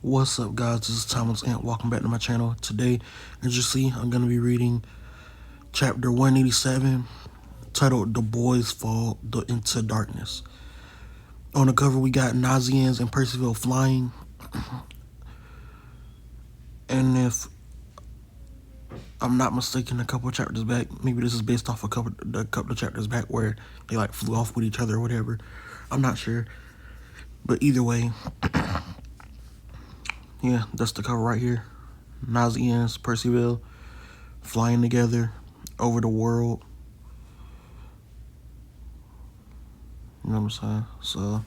What's up, guys? This is Thomas and welcome back to my channel. Today, as you see, I'm going to be reading chapter 187, titled The Boys Fall into Darkness. On the cover, we got Nasiens and Percival flying. And if I'm not mistaken, a couple of chapters back, maybe this is based off a couple of chapters back where they like flew off with each other or whatever. I'm not sure. But either way, yeah, that's the cover right here. Nasiens, Percival flying together over the world. You know what I'm saying? So,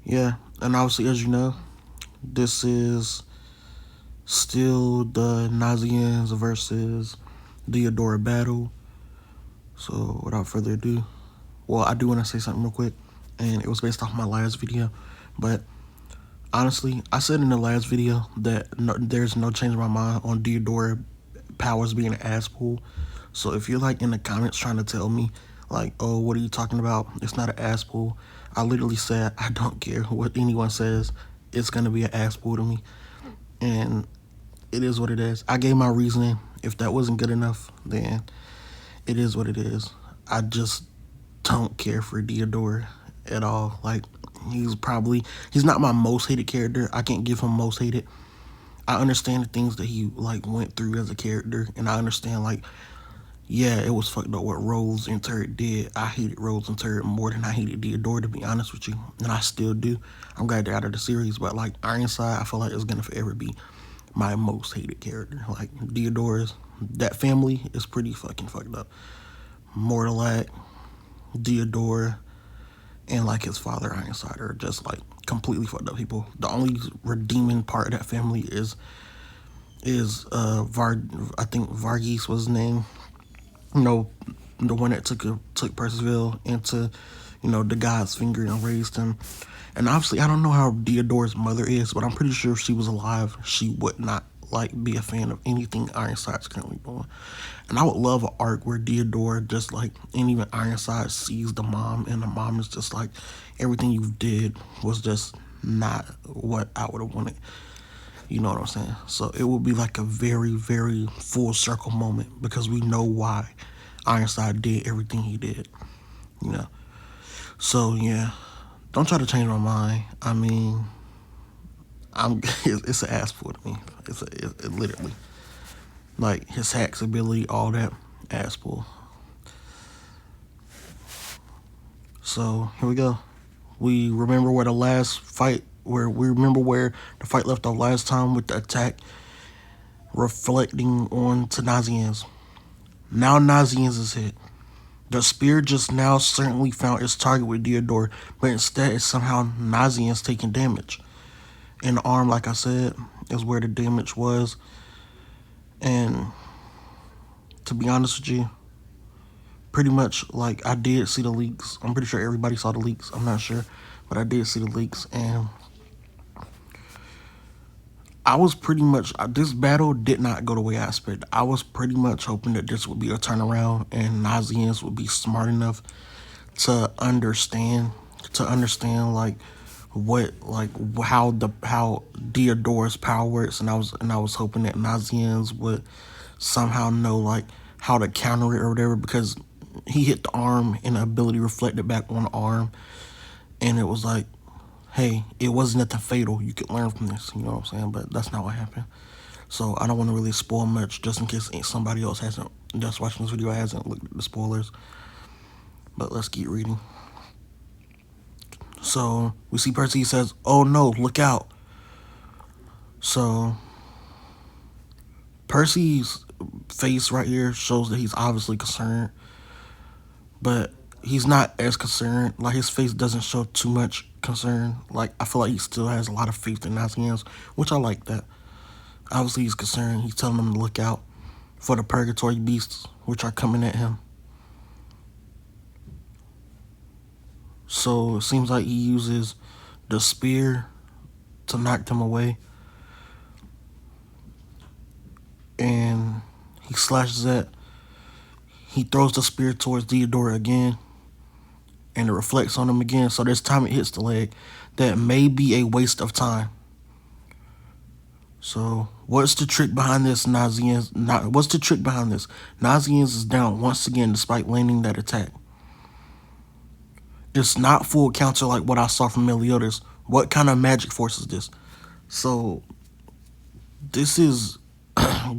yeah. And obviously, as you know, this is still the Nasiens versus Diodora battle. So, without further ado, well, I do want to say something real quick. And it was based off my last video. But, honestly, I said in the last video that there's no change in my mind on Diodora powers being an ass pool. So if you're like in the comments trying to tell me like, oh, what are you talking about? It's not an ass pool. I literally said I don't care what anyone says. It's gonna be an ass pool to me, and it is what it is. I gave my reasoning. If that wasn't good enough, then it is what it is. I just don't care for Diodora at all. Like he's not my most hated character. I can't give him most hated. I understand the things that he like went through as a character, and I understand like, yeah, it was fucked up what Rose and Turret did. I hated Rose and Turret more than I hated Diodora, to be honest with you, and I still do. I'm glad they're out of the series, but like Ironside, I feel like it's gonna forever be my most hated character. Like Diodora's, that family is pretty fucking fucked up. Mortalat, Diodora, and like his father Ironside are just like completely fucked up people. The only redeeming part of that family is I think Varghese was his name. You know, the one that took Percival into, you know, the God's finger and raised him. And obviously, I don't know how Diodora's mother is, but I'm pretty sure if she was alive, she would not like be a fan of anything Ironside's currently doing. And I would love an arc where Diodora just like, and even Ironside sees the mom, and the mom is just like, everything you did was just not what I would have wanted. You know what I'm saying? So it will be like a very, very full circle moment because we know why Ironside did everything he did. You know? So yeah, don't try to change my mind. I mean, it's an ass pull to me. It literally, like his hacks ability, all that ass pull. So here we go. We remember where the last fight, where the fight left off last time with the attack, reflecting on to Nasiens. Now Nasiens is hit. The spear just now certainly found its target with Diodora, but instead it's somehow Nasiens taking damage. In the arm, like I said, is where the damage was. And to be honest with you, pretty much like I did see the leaks. I'm pretty sure everybody saw the leaks. I'm not sure, but I did see the leaks, and I was pretty much, this battle did not go the way I expected. I was pretty much hoping that this would be a turnaround and Nasiens would be smart enough to understand like what, like how Diodora's power works, and I was hoping that Nasiens would somehow know like how to counter it or whatever, because he hit the arm and the ability reflected back on the arm, and it was like, hey, it wasn't nothing fatal. You could learn from this, you know what I'm saying? But that's not what happened. So I don't want to really spoil much, just in case somebody else that's watching this video hasn't looked at the spoilers. But let's keep reading. So we see Percy says, "Oh no, look out." So Percy's face right here shows that he's obviously concerned, but he's not as concerned. Like his face doesn't show too much concern. Like I feel like he still has a lot of faith in Nasiens, which I like that. Obviously he's concerned. He's telling them to look out for the purgatory beasts which are coming at him. So it seems like he uses the spear to knock them away, and he slashes it. He throws the spear towards Diodora again, and it reflects on him again. So this time it hits the leg. That may be a waste of time. So, what's the trick behind this, Nasiens? What's the trick behind this? Nasiens is down once again despite landing that attack. It's not full counter like what I saw from Meliodas. What kind of magic force is this? So, this is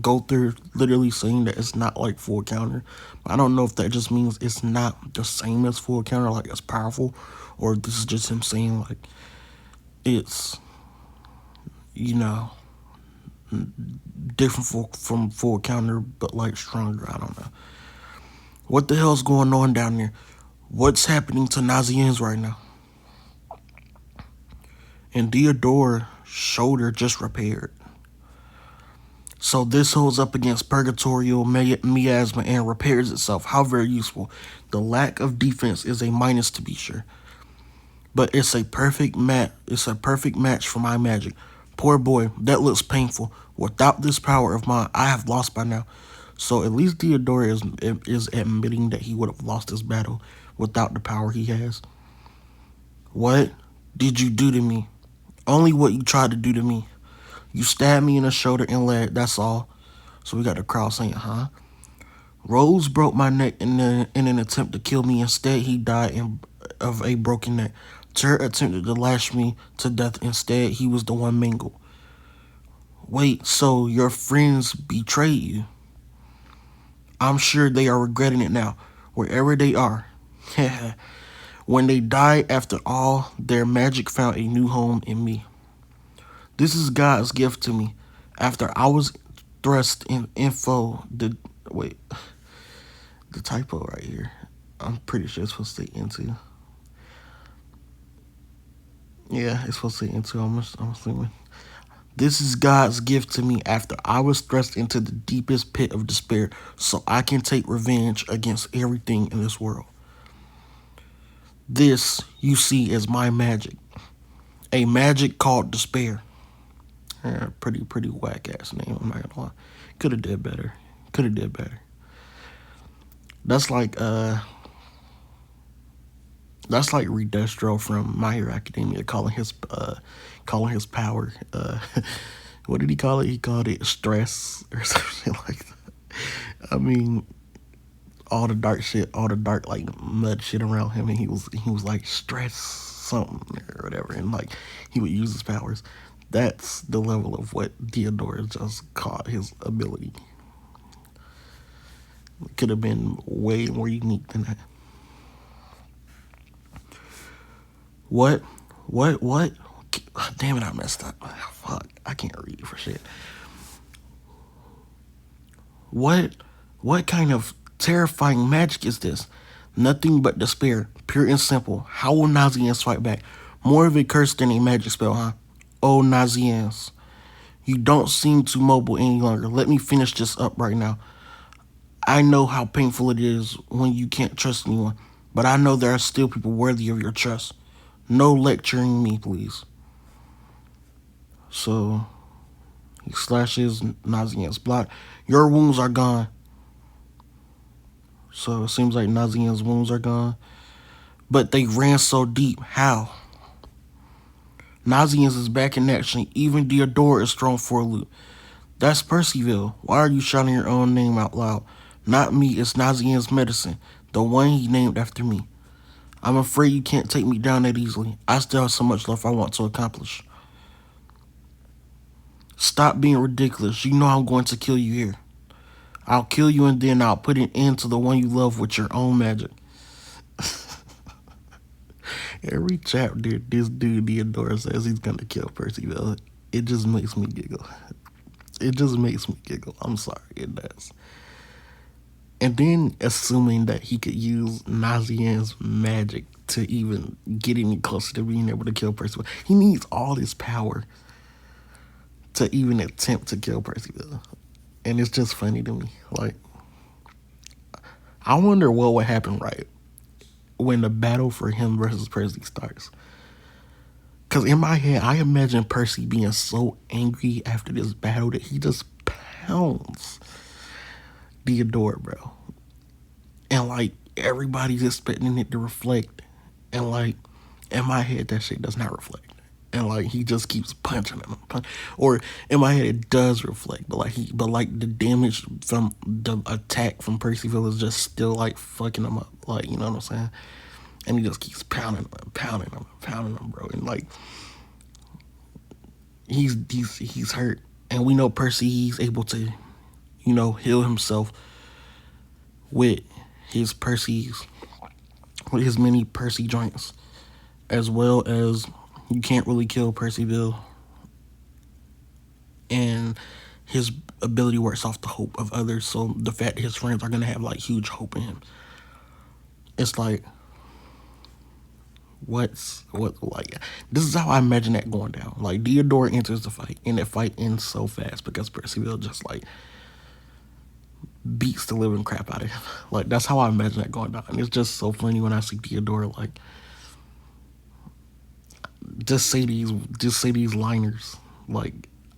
Gother literally saying that it's not like full counter. I don't know if that just means it's not the same as full counter, like it's powerful, or this is just him saying like it's, you know, different from full counter, but like stronger. I don't know. What the hell's going on down there? What's happening to Nasiens right now? And Diodora shoulder just repaired. So this holds up against Purgatorial, Miasma, and repairs itself. How very useful. The lack of defense is a minus to be sure. But it's a perfect match. It's a perfect match for my magic. Poor boy, that looks painful. Without this power of mine, I have lost by now. So at least Diodora is admitting that he would have lost this battle without the power he has. What did you do to me? Only what you tried to do to me. You stabbed me in the shoulder and leg, that's all. So we got the crowd saying, huh? Rose broke my neck in an attempt to kill me. Instead, he died of a broken neck. Tur attempted to lash me to death. Instead, he was the one mangled. Wait, so your friends betrayed you? I'm sure they are regretting it now, wherever they are. When they died after all, their magic found a new home in me. This is God's gift to me. After I was thrust in info, wait, the typo right here. I'm pretty sure it's supposed to say into. Yeah, it's supposed to say into. I'm assuming. This is God's gift to me after I was thrust into the deepest pit of despair, so I can take revenge against everything in this world. This, you see, is my magic. A magic called despair. Yeah, pretty whack ass name. I'm not gonna lie. Could have did better. Could have did better. That's like Redestro from My Hero Academia calling his power what did he call it? He called it stress or something like that. I mean, all the dark shit, all the dark like mud shit around him, and he was like stress something or whatever, and like he would use his powers. That's the level of what Diodora just caught his ability. It could have been way more unique than that. What? What? Damn it, I messed up. Fuck, I can't read for shit. What? What kind of terrifying magic is this? Nothing but despair, pure and simple. How will Nasiens fight back? More of a curse than a magic spell, huh? Oh, Nasiens, you don't seem too mobile any longer. Let me finish this up right now. I know how painful it is when you can't trust anyone, but I know there are still people worthy of your trust. No lecturing me, please. So he slashes Nasien's block. Your wounds are gone. So it seems like Nasien's wounds are gone. But they ran so deep. How? Nasiens is back in action. Even Diodora is thrown for a loop. That's Percyville. Why are you shouting your own name out loud? Not me, it's Nasien's medicine. The one he named after me. I'm afraid you can't take me down that easily. I still have so much left I want to accomplish. Stop being ridiculous. You know I'm going to kill you here. I'll kill you and then I'll put an end to the one you love with your own magic. Every chapter, this dude Diodora says he's gonna kill Percyville. It just makes me giggle. It just makes me giggle. I'm sorry, it does. And then assuming that he could use Nasien's magic to even get any closer to being able to kill Percyville. He needs all this power to even attempt to kill Percyville. And it's just funny to me. Like, I wonder what would happen, right, when the battle for him versus Percy starts. Because in my head, I imagine Percy being so angry after this battle that he just pounds Diodora, bro. And, like, everybody's expecting it to reflect. And, like, in my head, that shit does not reflect. and like he just keeps punching him. Or in my head, it does reflect, but like the damage from the attack from Percyville is just still like fucking him up. Like, you know what I'm saying? And he just keeps pounding him, pounding him, pounding him, bro. And like he's hurt, and we know Percy. He's able to, heal himself with his Percy's with his mini Percy joints, as well as you can't really kill Percyville, and his ability works off the hope of others. So the fact that his friends are gonna have like huge hope in him, it's like what like this is how I imagine that going down. Like Diodora enters the fight, and that fight ends so fast because Percyville just like beats the living crap out of him. Like that's how I imagine that going down. And it's just so funny when I see Diodora like just say these liners like,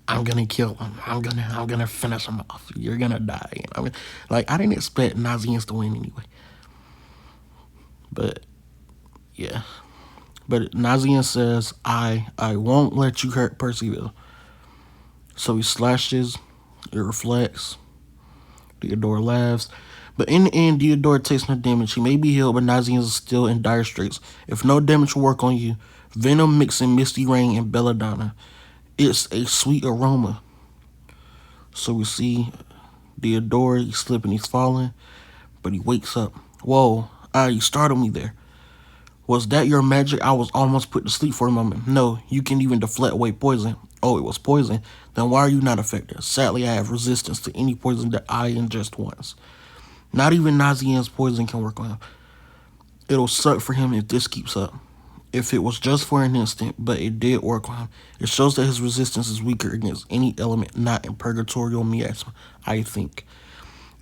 I'm gonna kill him. I'm gonna finish him off. You're gonna die. And I mean, like I didn't expect Nasiens to win anyway. But yeah. But Nasiens says, I won't let you hurt Percyville. So he slashes, it reflects. Diodora laughs. But in the end, Diodora takes no damage. He may be healed, but Nasiens is still in dire straits. If no damage will work on you, Venom mixing Misty Rain and Belladonna. It's a sweet aroma. So we see Diodora, he's slipping, he's falling, but he wakes up. Whoa, you startled me there. Was that your magic? I was almost put to sleep for a moment. No, you can even deflect away poison. Oh, it was poison. Then why are you not affected? Sadly, I have resistance to any poison that I ingest once. Not even Nasien's poison can work on him. It'll suck for him if this keeps up. If it was just for an instant, but it did work on him. It shows that his resistance is weaker against any element not in purgatorial miasma, I think.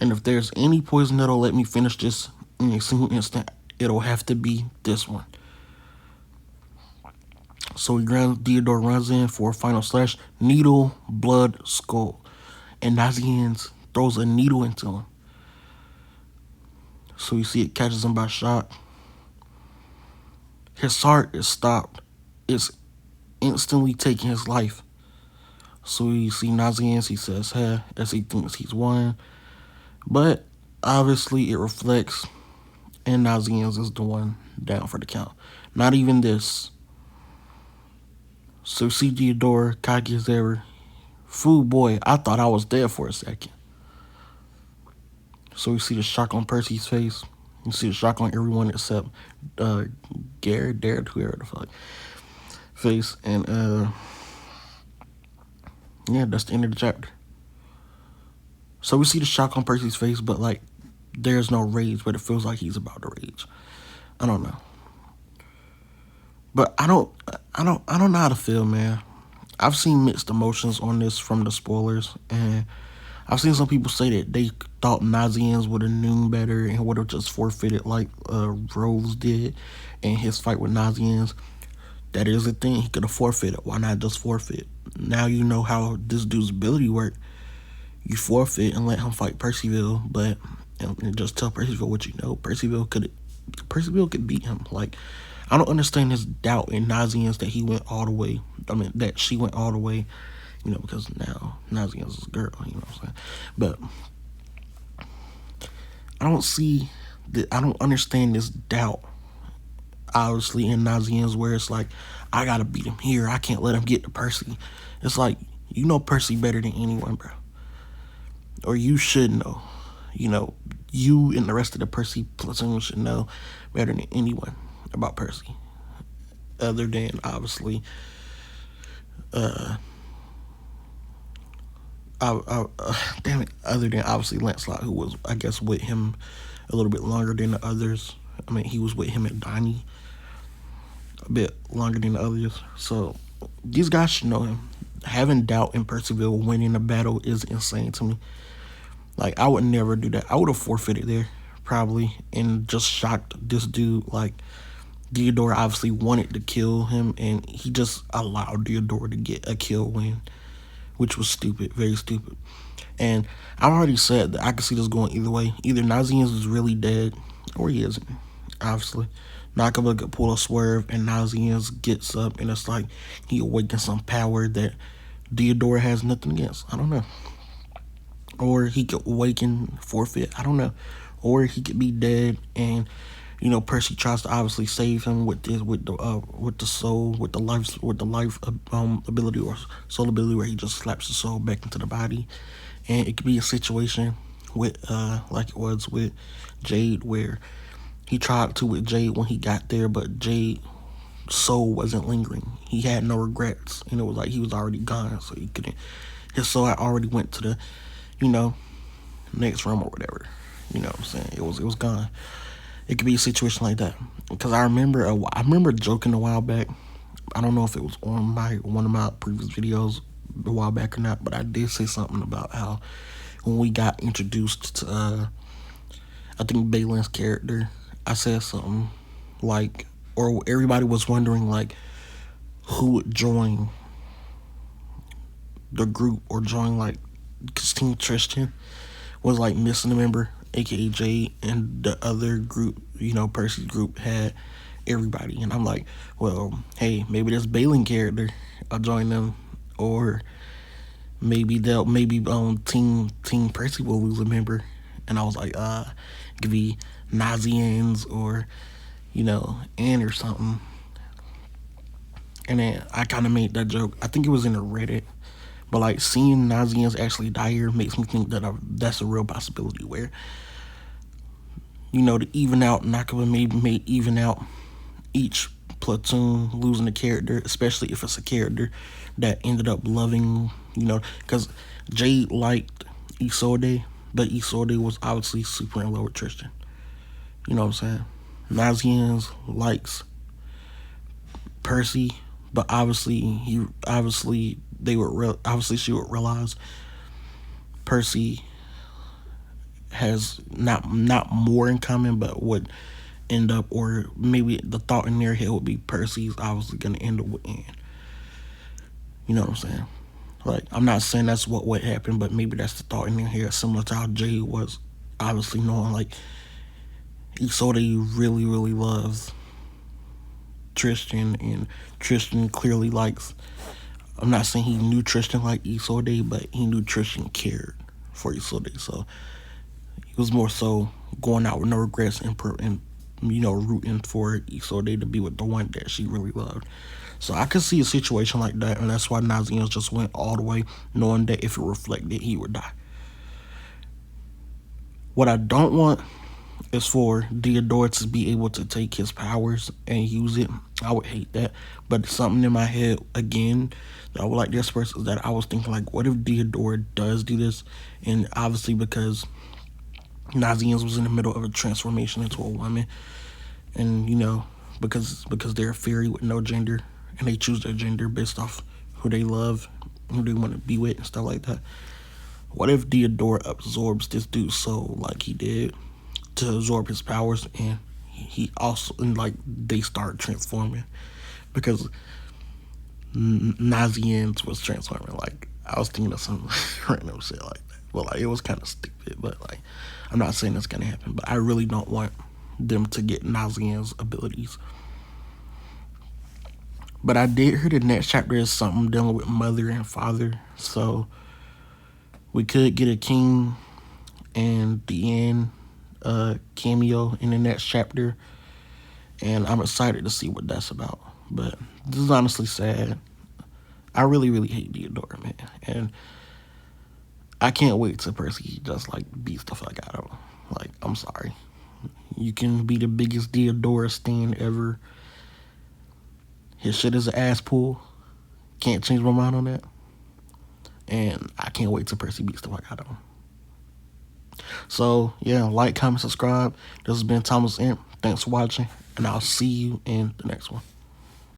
And if there's any poison that'll let me finish this in a single instant, it'll have to be this one. So Diodora runs in for a final slash. Needle, blood, skull. And Nasiens throws a needle into him. So you see it catches him by shock. His heart is stopped. It's instantly taking his life. So you see Nasiens, he says, hey, as he thinks he's won. But obviously it reflects, and Nasiens is the one down for the count. Not even this. So see Diodora, cocky as ever. Fool boy, I thought I was dead for a second. So we see the shock on Percy's face. You see the shock on everyone except Garrett, Darrett, whoever the fuck face. And yeah, that's the end of the chapter. So we see the shock on Percy's face, but like there's no rage, but it feels like he's about to rage. I don't know. But I don't know how to feel, man. I've seen mixed emotions on this from the spoilers, and I've seen some people say that they thought Nasiens would have known better and would have just forfeited like Rose did in his fight with Nasiens. That is the thing. He could have forfeited. Why not just forfeit? Now you know how this dude's ability worked. You forfeit and let him fight Percyville, but and just tell Percyville what you know. Percyville could beat him. Like, I don't understand his doubt in Nasiens that he went all the way. I mean, that she went all the way, because now Nasiens is a girl, you know what I'm saying? But I don't understand this doubt, obviously, in Nasiens, where it's like, I gotta beat him here. I can't let him get to Percy. It's like, you know Percy better than anyone, bro. Or you should know. You and the rest of the Percy platoon should know better than anyone about Percy. Other than, obviously, other than, obviously, Lancelot, who was, I guess, with him a little bit longer than the others. I mean, he was with him at Donnie a bit longer than the others. So, these guys should know him. Having doubt in Percyville winning a battle is insane to me. Like, I would never do that. I would have forfeited there, probably, and just shocked this dude. Like, Diodora obviously wanted to kill him, and he just allowed Diodora to get a kill win, which was stupid, very stupid. And I've already said that I could see this going either way. Either Nasiens is really dead, or he isn't, obviously. Nakaba could pull a swerve, and Nasiens gets up, and it's like he awakens some power that Diodora has nothing against. I don't know. Or he could awaken, forfeit. I don't know. Or he could be dead, and Percy tries to obviously save him with the soul, with the life ability or soul ability, where he just slaps the soul back into the body. And it could be a situation with like it was with Jade, where he tried to with Jade when he got there, but Jade soul wasn't lingering. He had no regrets, and it was like he was already gone, so he couldn't. His soul had already went to the, you know, next room or whatever. You know what I'm saying? It was gone. It could be a situation like that. Because I remember joking a while back. I don't know if it was on one of my previous videos a while back or not, but I did say something about how when we got introduced to I think Balin's character, I said something like, or everybody was wondering like who would join the group or join, like, because Team Tristan was like missing a member, aka Jade, and the other group, Percy's group had everybody. And I'm like, well, hey, maybe this Balin character, I'll join them, or maybe Team Percy will lose a member. And I was like, it could be Nasiens or Anne or something. And then I kind of made that joke. I think it was in a Reddit. But like seeing Nasiens actually die here makes me think that that's a real possibility where, to even out, Nakaba may even out each platoon losing a character, especially if it's a character that ended up loving, because Jade liked Isolde, but Isolde was obviously super in love with Tristan. You know what I'm saying? Nasiens likes Percy, but obviously she would realize Percy has not more in common, but would end up, or maybe the thought in their head would be Percy's obviously gonna end up with Anne. You know what I'm saying? Like, I'm not saying that's what would happen, but maybe that's the thought in their head, similar to how Jay was obviously knowing like Isolde really, really loves Tristan, and Tristan clearly likes. I'm not saying he knew Tristan like Isolde, but he knew Tristan cared for Isolde, so he was more so going out with no regrets and rooting for Isolde to be with the one that she really loved. So I could see a situation like that, and that's why Nasiens just went all the way, knowing that if it reflected, he would die. What I don't want is for Diodora to be able to take his powers and use it. I would hate that. But something in my head, again, that I would like to express is that I was thinking, like, what if Diodora does do this? And obviously because Nasiens was in the middle of a transformation into a woman, and, because they're a fairy with no gender, and they choose their gender based off who they love, who they want to be with, and stuff like that. What if Diodora absorbs this dude's soul like he did to absorb his powers, and he also, and like they start transforming because Nasiens was transforming. Like, I was thinking of some random shit like that. Well, like, it was kind of stupid, but like, I'm not saying that's gonna happen, but I really don't want them to get Nasiens' abilities. But I did hear the next chapter is something dealing with mother and father, so we could get a King and the end cameo in the next chapter, and I'm excited to see what that's about. But this is honestly sad. I really, really hate Diodora, man, and I can't wait till Percy just like beats the fuck out of him. Like, I'm sorry, you can be the biggest Diodora stan ever. His shit is an ass pull. Can't change my mind on that. And I can't wait till Percy beats the fuck out of him. So, yeah, like, comment, subscribe. This has been Thomas Imp. Thanks for watching, and I'll see you in the next one.